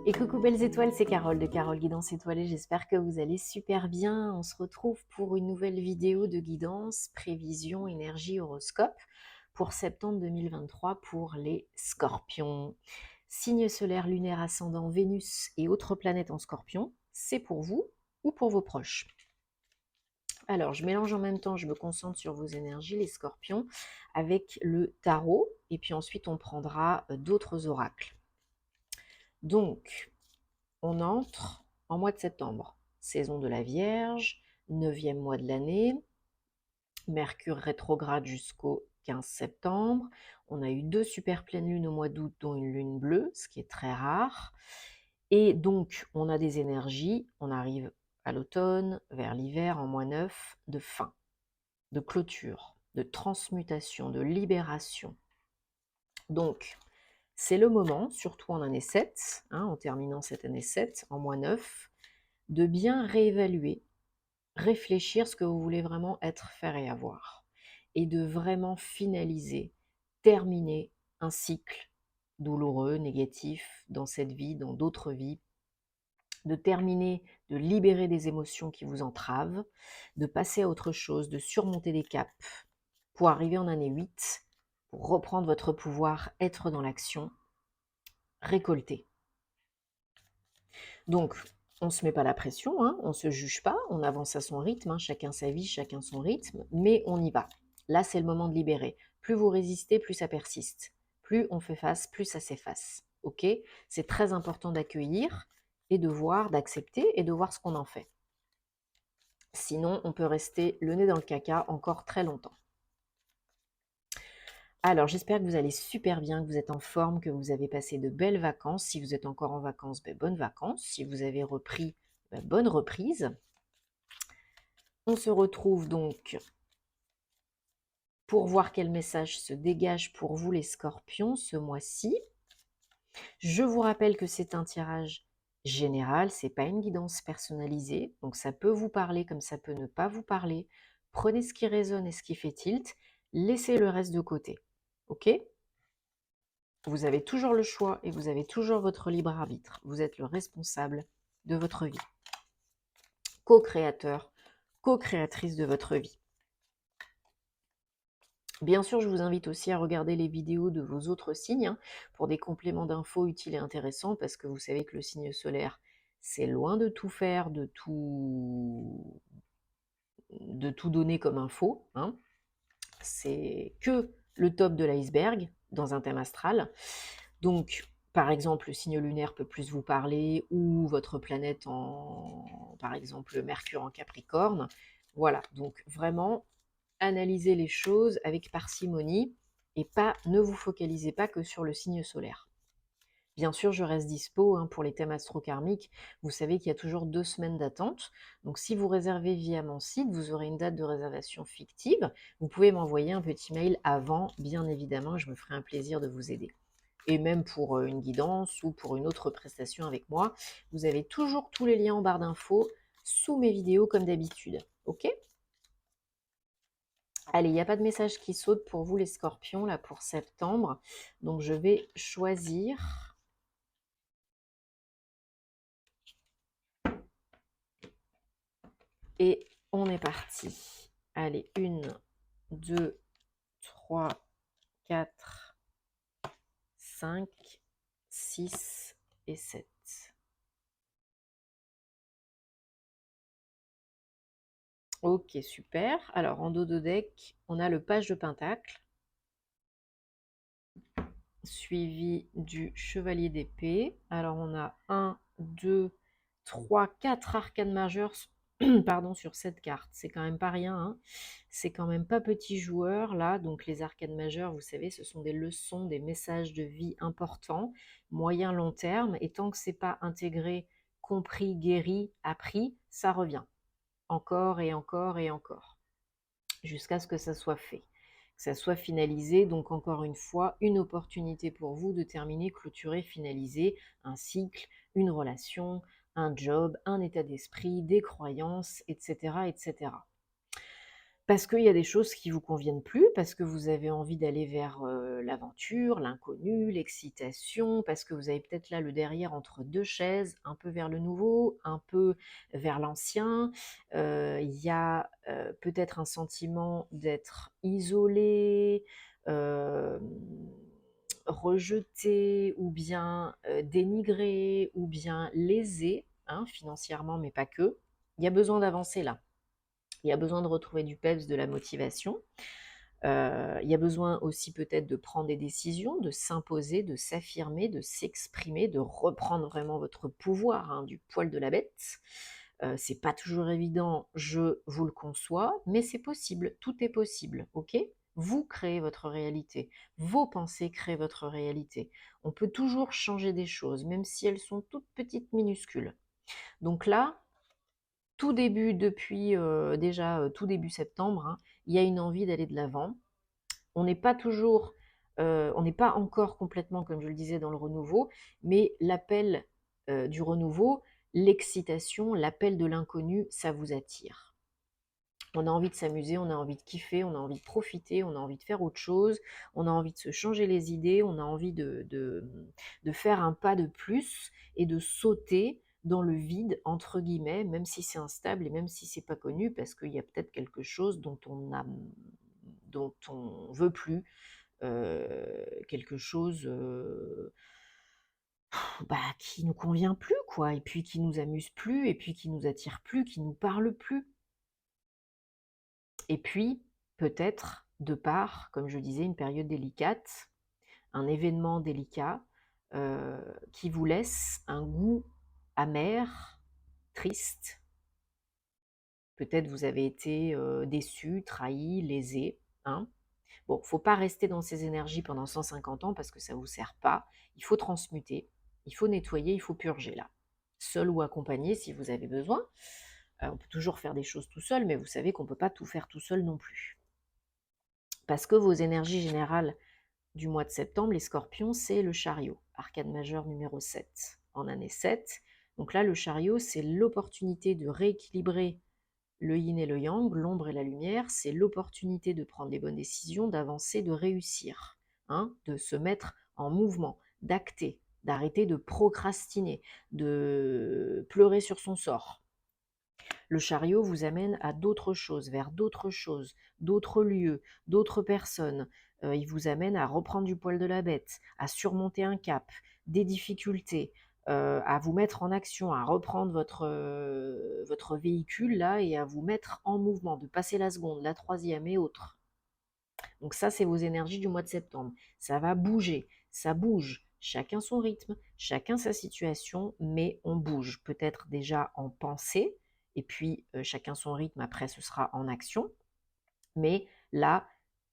Et coucou belles étoiles, c'est Carole de Carole Guidance Étoilée, j'espère que vous allez super bien. On se retrouve pour une nouvelle vidéo de guidance, prévision, énergie, horoscope pour septembre 2023 pour les scorpions. Signe solaire, lunaire, ascendant, Vénus et autres planètes en scorpion, c'est pour vous ou pour vos proches. Alors, je mélange en même temps, je me concentre sur vos énergies, les scorpions, avec le tarot, et puis ensuite on prendra d'autres oracles. Donc, on entre en mois de septembre, saison de la Vierge, 9e mois de l'année, Mercure rétrograde jusqu'au 15 septembre. On a eu 2 super pleines lunes au mois d'août, dont une lune bleue, ce qui est très rare. Et donc, on a des énergies, on arrive à l'automne, vers l'hiver, en mois 9, de fin, de clôture, de transmutation, de libération. Donc, c'est le moment, surtout en année 7, en terminant cette année 7, en mois 9, de bien réévaluer, réfléchir ce que vous voulez vraiment être, faire et avoir. Et de vraiment finaliser, terminer un cycle douloureux, négatif, dans cette vie, dans d'autres vies. De terminer, de libérer des émotions qui vous entravent, de passer à autre chose, de surmonter des caps pour arriver en année 8, pour reprendre votre pouvoir, être dans l'action, récolter. Donc, on ne se met pas la pression, on ne se juge pas, on avance à son rythme, chacun sa vie, chacun son rythme, mais on y va. Là, c'est le moment de libérer. Plus vous résistez, plus ça persiste. Plus on fait face, plus ça s'efface. Ok? C'est très important d'accueillir et de voir, d'accepter et de voir ce qu'on en fait. Sinon, on peut rester le nez dans le caca encore très longtemps. Alors, j'espère que vous allez super bien, que vous êtes en forme, que vous avez passé de belles vacances. Si vous êtes encore en vacances, bonnes vacances. Si vous avez repris, bonne reprise. On se retrouve donc pour voir quel message se dégage pour vous les scorpions ce mois-ci. Je vous rappelle que c'est un tirage général, c'est pas une guidance personnalisée, donc ça peut vous parler comme ça peut ne pas vous parler. Prenez ce qui résonne et ce qui fait tilt, laissez le reste de côté. Ok? Vous avez toujours le choix et vous avez toujours votre libre arbitre. Vous êtes le responsable de votre vie. Co-créateur, co-créatrice de votre vie. Bien sûr, je vous invite aussi à regarder les vidéos de vos autres signes pour des compléments d'infos utiles et intéressants parce que vous savez que le signe solaire, c'est loin de tout faire, de tout donner comme info. C'est que le top de l'iceberg dans un thème astral. Donc, par exemple, le signe lunaire peut plus vous parler ou votre planète par exemple, Mercure en Capricorne. Voilà, donc vraiment, analysez les choses avec parcimonie et ne vous focalisez pas que sur le signe solaire. Bien sûr, je reste dispo pour les thèmes astro-karmiques. Vous savez qu'il y a toujours 2 semaines d'attente. Donc, si vous réservez via mon site, vous aurez une date de réservation fictive. Vous pouvez m'envoyer un petit mail avant, bien évidemment, je me ferai un plaisir de vous aider. Et même pour une guidance ou pour une autre prestation avec moi, vous avez toujours tous les liens en barre d'infos sous mes vidéos comme d'habitude. Ok ? Allez, il n'y a pas de message qui saute pour vous les scorpions, là, pour septembre. Donc, je vais choisir. Et on est parti. Allez, 1, 2, 3, 4, 5, 6 et 7. Ok, super. Alors, en dos de deck, on a le page de pentacle, suivi du chevalier d'épée. Alors, on a 1, 2, 3, 4 arcanes majeures pardon, sur cette carte. C'est quand même pas rien. C'est quand même pas petit joueur, là. Donc, les arcanes majeures, vous savez, ce sont des leçons, des messages de vie importants, moyen, long terme. Et tant que c'est pas intégré, compris, guéri, appris, ça revient. Encore et encore et encore. Jusqu'à ce que ça soit fait. Que ça soit finalisé. Donc, encore une fois, une opportunité pour vous de terminer, clôturer, finaliser un cycle, une relation, un job, un état d'esprit, des croyances, etc., etc. Parce qu'il y a des choses qui vous conviennent plus, parce que vous avez envie d'aller vers, l'aventure, l'inconnu, l'excitation, parce que vous avez peut-être là le derrière entre 2 chaises, un peu vers le nouveau, un peu vers l'ancien. Il y a, peut-être un sentiment d'être isolé, hem, rejeté ou bien, dénigré ou bien lésé, hein, financièrement, mais pas que. Il y a besoin d'avancer là. Il y a besoin de retrouver du peps, de la motivation. Il y a besoin aussi peut-être de prendre des décisions, de s'imposer, de s'affirmer, de s'exprimer, de reprendre vraiment votre pouvoir, hein, du poil de la bête. C'est pas toujours évident, je vous le conçois, mais c'est possible, tout est possible, ok? Vous créez votre réalité, vos pensées créent votre réalité. On peut toujours changer des choses, même si elles sont toutes petites, minuscules. Donc là, tout début depuis, déjà, tout début septembre, hein, il y a une envie d'aller de l'avant. On n'est pas toujours, on n'est pas encore complètement, comme je le disais, dans le renouveau, mais l'appel, du renouveau, l'excitation, l'appel de l'inconnu, ça vous attire. On a envie de s'amuser, on a envie de kiffer, on a envie de profiter, on a envie de faire autre chose, on a envie de se changer les idées, on a envie de faire un pas de plus et de sauter dans le vide, entre guillemets, même si c'est instable et même si c'est pas connu, parce qu'il y a peut-être quelque chose dont on veut plus, quelque chose, bah, qui nous convient plus, quoi, et puis qui nous amuse plus, et puis qui nous attire plus, qui nous parle plus. Et puis, peut-être, de par, comme je disais, une période délicate, un événement délicat, qui vous laisse un goût amer, triste. Peut-être vous avez été, déçu, trahi, lésé, hein. Bon, faut pas rester dans ces énergies pendant 150 ans parce que ça vous sert pas. Il faut transmuter, il faut nettoyer, il faut purger là. Seul ou accompagné si vous avez besoin. On peut toujours faire des choses tout seul, mais vous savez qu'on peut pas tout faire tout seul non plus. Parce que vos énergies générales du mois de septembre, les scorpions, c'est le chariot, arcane majeur numéro 7, en année 7. Donc là, le chariot, c'est l'opportunité de rééquilibrer le yin et le yang, l'ombre et la lumière, c'est l'opportunité de prendre les bonnes décisions, d'avancer, de réussir, hein, de se mettre en mouvement, d'acter, d'arrêter de procrastiner, de pleurer sur son sort. Le chariot vous amène à d'autres choses, vers d'autres choses, d'autres lieux, d'autres personnes. Il vous amène à reprendre du poil de la bête, à surmonter un cap, des difficultés, à vous mettre en action, à reprendre votre véhicule là et à vous mettre en mouvement, de passer la seconde, la troisième et autres. Donc ça, c'est vos énergies du mois de septembre. Ça va bouger, ça bouge. Chacun son rythme, chacun sa situation, mais on bouge. Peut-être déjà en pensée, et puis chacun son rythme, après ce sera en action. Mais là,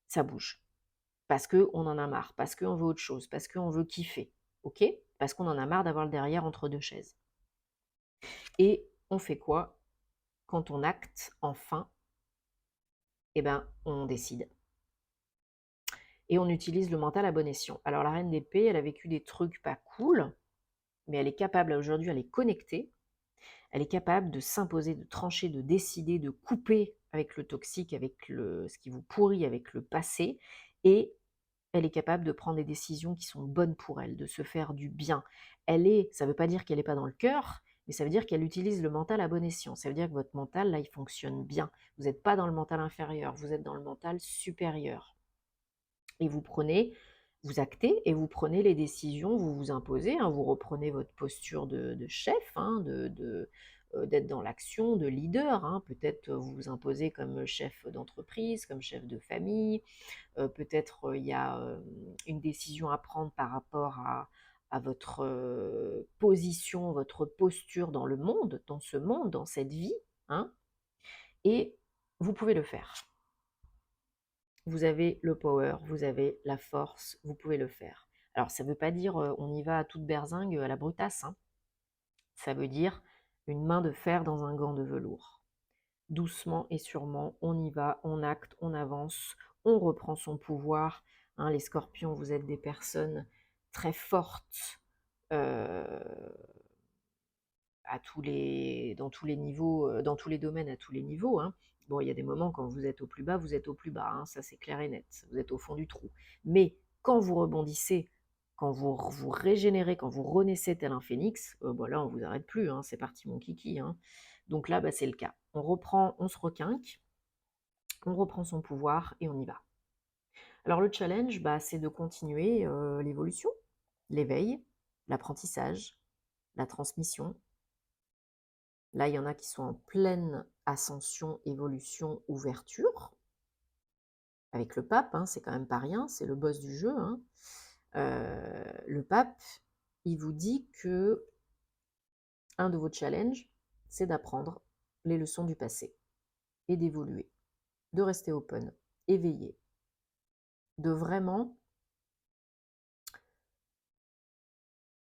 ça bouge. Parce qu'on en a marre, parce qu'on veut autre chose, parce qu'on veut kiffer. Ok? Parce qu'on en a marre d'avoir le derrière entre deux chaises. Et on fait quoi quand on acte enfin? Eh ben, on décide. Et on utilise le mental à bon escient. Alors la reine d'épée, elle a vécu des trucs pas cool, mais elle est capable aujourd'hui, elle est connectée, elle est capable de s'imposer, de trancher, de décider, de couper avec le toxique, avec ce qui vous pourrit, avec le passé, et elle est capable de prendre des décisions qui sont bonnes pour elle, de se faire du bien. Ça ne veut pas dire qu'elle n'est pas dans le cœur, mais ça veut dire qu'elle utilise le mental à bon escient. Ça veut dire que votre mental, là, il fonctionne bien. Vous n'êtes pas dans le mental inférieur, vous êtes dans le mental supérieur. Et vous actez et vous prenez les décisions, vous vous imposez, hein, vous reprenez votre posture de chef, hein, d'être dans l'action, de leader, hein. Peut-être vous vous imposez comme chef d'entreprise, comme chef de famille, peut-être il y a une décision à prendre par rapport à votre position, votre posture dans le monde, dans ce monde, dans cette vie, hein, et vous pouvez le faire. Vous avez le power, vous avez la force, vous pouvez le faire. Alors ça ne veut pas dire on y va à toute berzingue à la brutasse, hein. Ça veut dire une main de fer dans un gant de velours. Doucement et sûrement, on y va, on acte, on avance, on reprend son pouvoir, hein. Les scorpions, vous êtes des personnes très fortes euh, dans tous les niveaux, dans tous les domaines, à tous les niveaux, hein. Bon, il y a des moments quand vous êtes au plus bas, vous êtes au plus bas, hein, ça c'est clair et net, vous êtes au fond du trou. Mais quand vous rebondissez, quand vous régénérez, quand vous renaissez tel un phénix, bah là on vous arrête plus, hein, c'est parti mon kiki, hein. Donc là, bah, c'est le cas. On reprend, on se requinque, on reprend son pouvoir et on y va. Alors le challenge, bah, c'est de continuer l'évolution, l'éveil, l'apprentissage, la transmission. Là, il y en a qui sont en pleine ascension, évolution, ouverture. Avec le pape, hein, c'est quand même pas rien, c'est le boss du jeu, hein. Le pape, il vous dit que un de vos challenges, c'est d'apprendre les leçons du passé et d'évoluer, de rester open, éveillé, de vraiment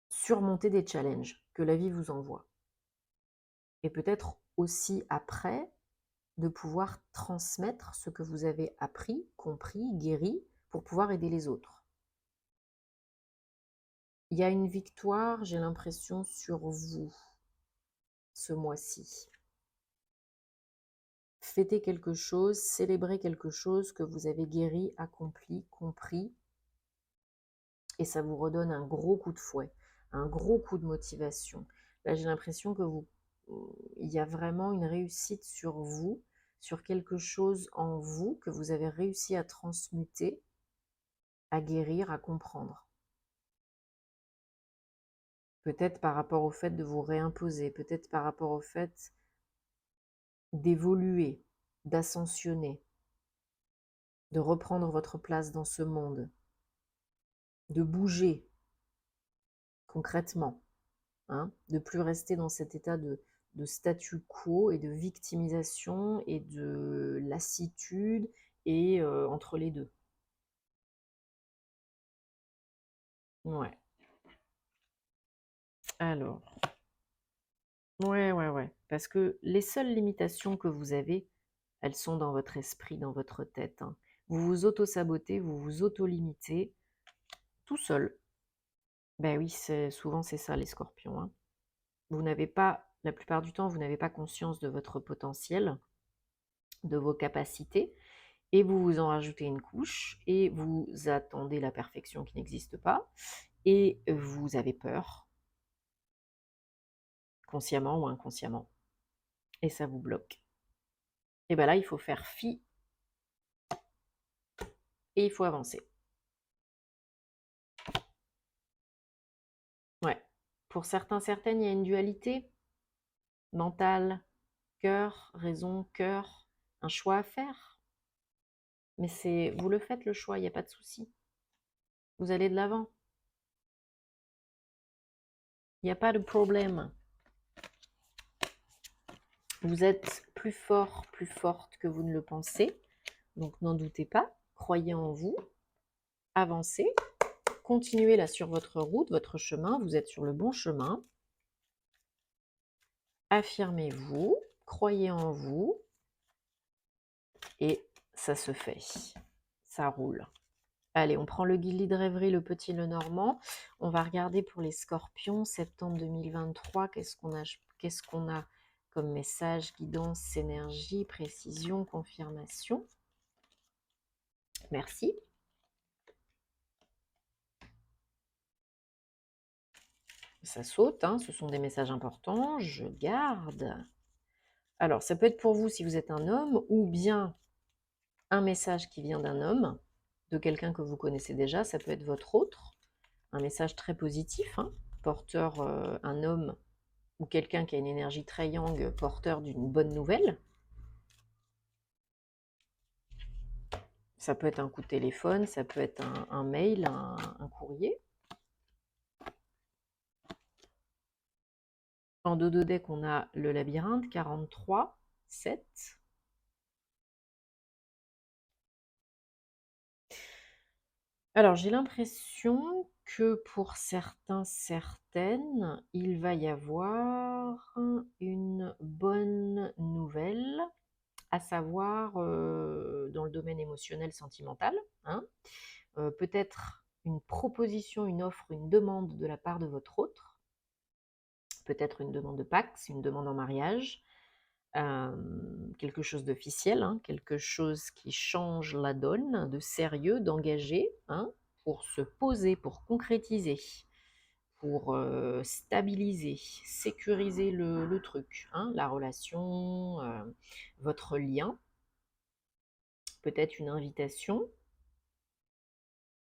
surmonter des challenges que la vie vous envoie. Et peut-être aussi après, de pouvoir transmettre ce que vous avez appris, compris, guéri, pour pouvoir aider les autres. Il y a une victoire, j'ai l'impression, sur vous, ce mois-ci. Fêtez quelque chose, célébrez quelque chose que vous avez guéri, accompli, compris, et ça vous redonne un gros coup de fouet, un gros coup de motivation. Là, j'ai l'impression que il y a vraiment une réussite sur vous, sur quelque chose en vous que vous avez réussi à transmuter, à guérir, à comprendre. Peut-être par rapport au fait de vous réimposer, peut-être par rapport au fait d'évoluer, d'ascensionner, de reprendre votre place dans ce monde, de bouger concrètement, hein, de plus rester dans cet état de statu quo et de victimisation et de lassitude et entre les deux. Ouais. Alors, ouais. Parce que les seules limitations que vous avez, elles sont dans votre esprit, dans votre tête, hein. Vous vous auto-sabotez, vous vous auto-limitez tout seul. Ben oui, souvent c'est ça les scorpions, hein. Vous n'avez pas, la plupart du temps, vous n'avez pas conscience de votre potentiel, de vos capacités, et vous vous en rajoutez une couche, et vous attendez la perfection qui n'existe pas, et vous avez peur, consciemment ou inconsciemment, et ça vous bloque. Et bien là, il faut faire fi, et il faut avancer. Ouais. Pour certains, certaines, il y a une dualité mentale, cœur, raison, cœur, un choix à faire. Mais vous le faites le choix, il n'y a pas de souci. Vous allez de l'avant. Il n'y a pas de problème. Vous êtes plus fort, plus forte que vous ne le pensez. Donc n'en doutez pas. Croyez en vous. Avancez. Continuez là sur votre route, votre chemin. Vous êtes sur le bon chemin. Affirmez-vous. Croyez en vous. Et ça se fait. Ça roule. Allez, on prend le guide de rêverie, le petit le normand. On va regarder pour les scorpions, septembre 2023, qu'est-ce qu'on a comme message, guidance, énergie, précision, confirmation. Merci. Ça saute, hein, ce sont des messages importants, je garde. Alors, ça peut être pour vous si vous êtes un homme, ou bien un message qui vient d'un homme, de quelqu'un que vous connaissez déjà, ça peut être votre autre, un message très positif, hein, porteur, un homme ou quelqu'un qui a une énergie très yang, porteur d'une bonne nouvelle. Ça peut être un coup de téléphone, ça peut être un mail, un courrier. En dos deck, on a le labyrinthe, 43, 7. Alors, j'ai l'impression que pour certains, certaines, il va y avoir une bonne nouvelle, à savoir dans le domaine émotionnel, sentimental, hein. Peut-être une proposition, une offre, une demande de la part de votre autre, peut-être une demande de Pax, une demande en mariage, quelque chose d'officiel, hein, quelque chose qui change la donne, de sérieux, d'engagé, hein, pour se poser, pour concrétiser, pour stabiliser, sécuriser le truc, hein, la relation, votre lien, peut-être une invitation,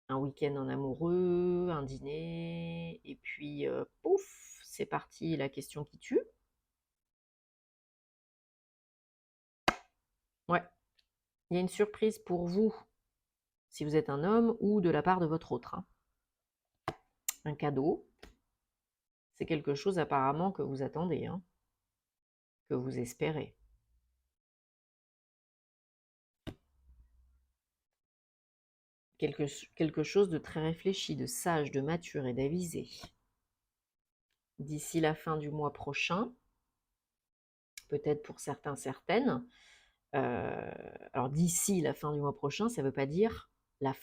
un week-end en amoureux, un dîner, et puis pouf, c'est parti, la question qui tue. Ouais, il y a une surprise pour vous, si vous êtes un homme, ou de la part de votre autre, hein. Un cadeau, c'est quelque chose apparemment que vous attendez, hein, que vous espérez. Quelque chose de très réfléchi, de sage, de mature et d'avisé. D'ici la fin du mois prochain, peut-être pour certains, certaines. Alors d'ici la fin du mois prochain, ça ne veut pas dire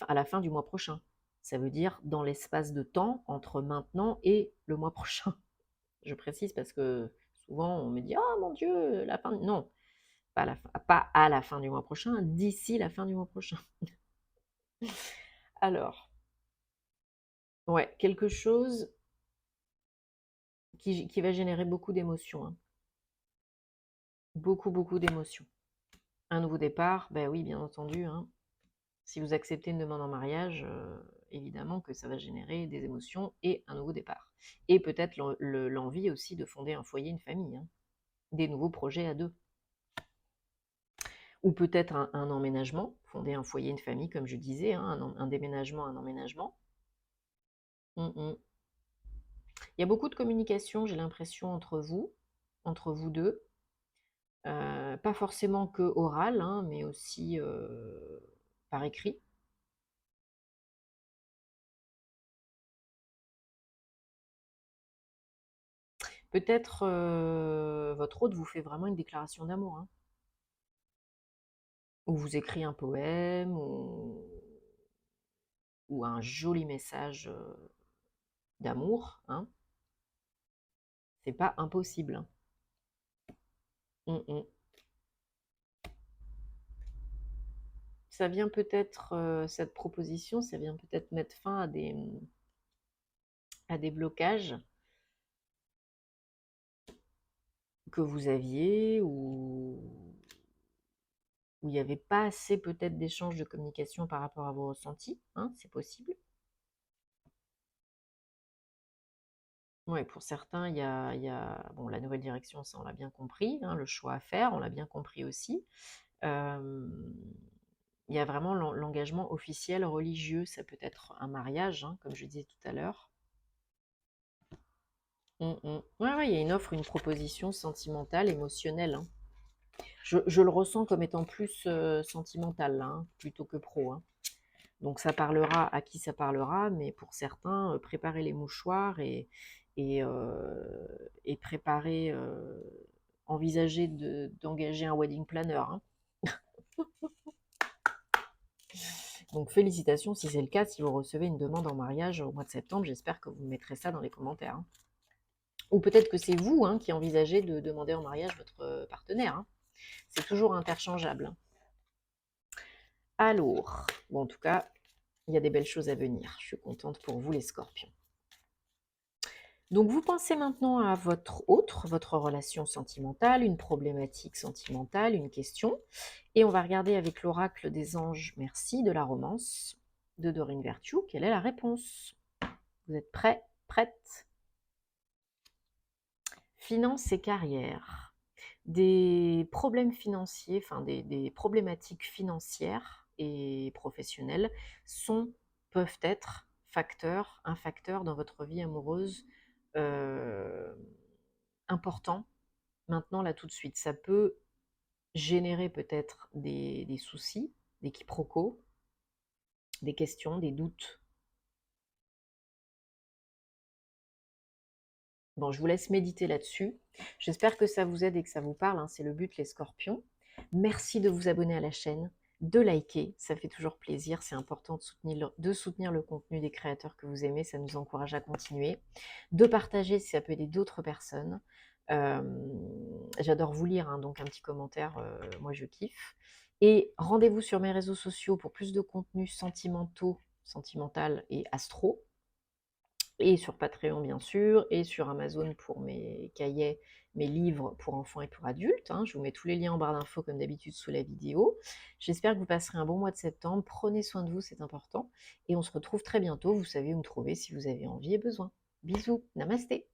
à la fin du mois prochain. Ça veut dire dans l'espace de temps entre maintenant et le mois prochain. Je précise parce que souvent on me dit «Oh mon Dieu, la fin...» Non, pas à la fin du mois prochain, d'ici la fin du mois prochain. Alors, ouais, quelque chose qui va générer beaucoup d'émotions, hein. Beaucoup, beaucoup d'émotions. Un nouveau départ, ben oui, bien entendu, hein. Si vous acceptez une demande en mariage, évidemment que ça va générer des émotions et un nouveau départ. Et peut-être l'envie aussi de fonder un foyer, une famille, hein. Des nouveaux projets à deux. Ou peut-être un emménagement, fonder un foyer, une famille, comme je disais, hein, un déménagement, un emménagement. Il y a beaucoup de communication, j'ai l'impression, entre vous deux. Pas forcément que oral, hein, mais aussi par écrit. Peut-être votre hôte vous fait vraiment une déclaration d'amour, hein, ou vous écrit un poème, ou un joli message d'amour, hein. C'est pas impossible, hein. Mm, mm. Ça vient peut-être, cette proposition, ça vient peut-être mettre fin à des blocages que vous aviez, ou où il n'y avait pas assez peut-être d'échanges de communication par rapport à vos ressentis, hein, c'est possible. Ouais, pour certains, bon, la nouvelle direction, ça on l'a bien compris, hein, le choix à faire, on l'a bien compris aussi. Euh, il y a vraiment l'engagement officiel religieux, ça peut être un mariage, hein, comme je disais tout à l'heure. Ouais, ouais, il y a une offre, une proposition sentimentale, émotionnelle, hein. Je le ressens comme étant plus sentimental, là, hein, plutôt que pro, hein. Donc ça parlera à qui ça parlera, mais pour certains, préparez les mouchoirs et, euh, et préparez, envisagez d'engager un wedding planner, hein. Donc félicitations si c'est le cas, si vous recevez une demande en mariage au mois de septembre, j'espère que vous mettrez ça dans les commentaires, hein. Ou peut-être que c'est vous, hein, qui envisagez de demander en mariage votre partenaire, hein. C'est toujours interchangeable, hein. Alors, bon, en tout cas, il y a des belles choses à venir. Je suis contente pour vous les scorpions. Donc vous pensez maintenant à votre relation sentimentale, une problématique sentimentale, une question. Et on va regarder avec l'oracle des anges, merci, de la romance de Dorine Vertue, quelle est la réponse? Vous êtes prêts, prête? Finances et carrière. Des problèmes financiers, enfin des problématiques financières et professionnelles peuvent être un facteur dans votre vie amoureuse euh, important, maintenant, là, tout de suite. Ça peut générer peut-être des soucis, des quiproquos, des questions, des doutes. Bon, je vous laisse méditer là-dessus. J'espère que ça vous aide et que ça vous parle, hein, c'est le but, les scorpions. Merci de vous abonner à la chaîne, de liker, ça fait toujours plaisir. C'est important de soutenir le contenu des créateurs que vous aimez, ça nous encourage à continuer. De partager si ça peut aider d'autres personnes. J'adore vous lire, hein, donc un petit commentaire, moi je kiffe. Et rendez-vous sur mes réseaux sociaux pour plus de contenus sentimentaux, sentimental et astro. Et sur Patreon bien sûr, et sur Amazon pour mes cahiers, mes livres pour enfants et pour adultes, hein. Je vous mets tous les liens en barre d'infos comme d'habitude sous la vidéo. J'espère que vous passerez un bon mois de septembre. Prenez soin de vous, c'est important. Et on se retrouve très bientôt. Vous savez où me trouver si vous avez envie et besoin. Bisous, namasté.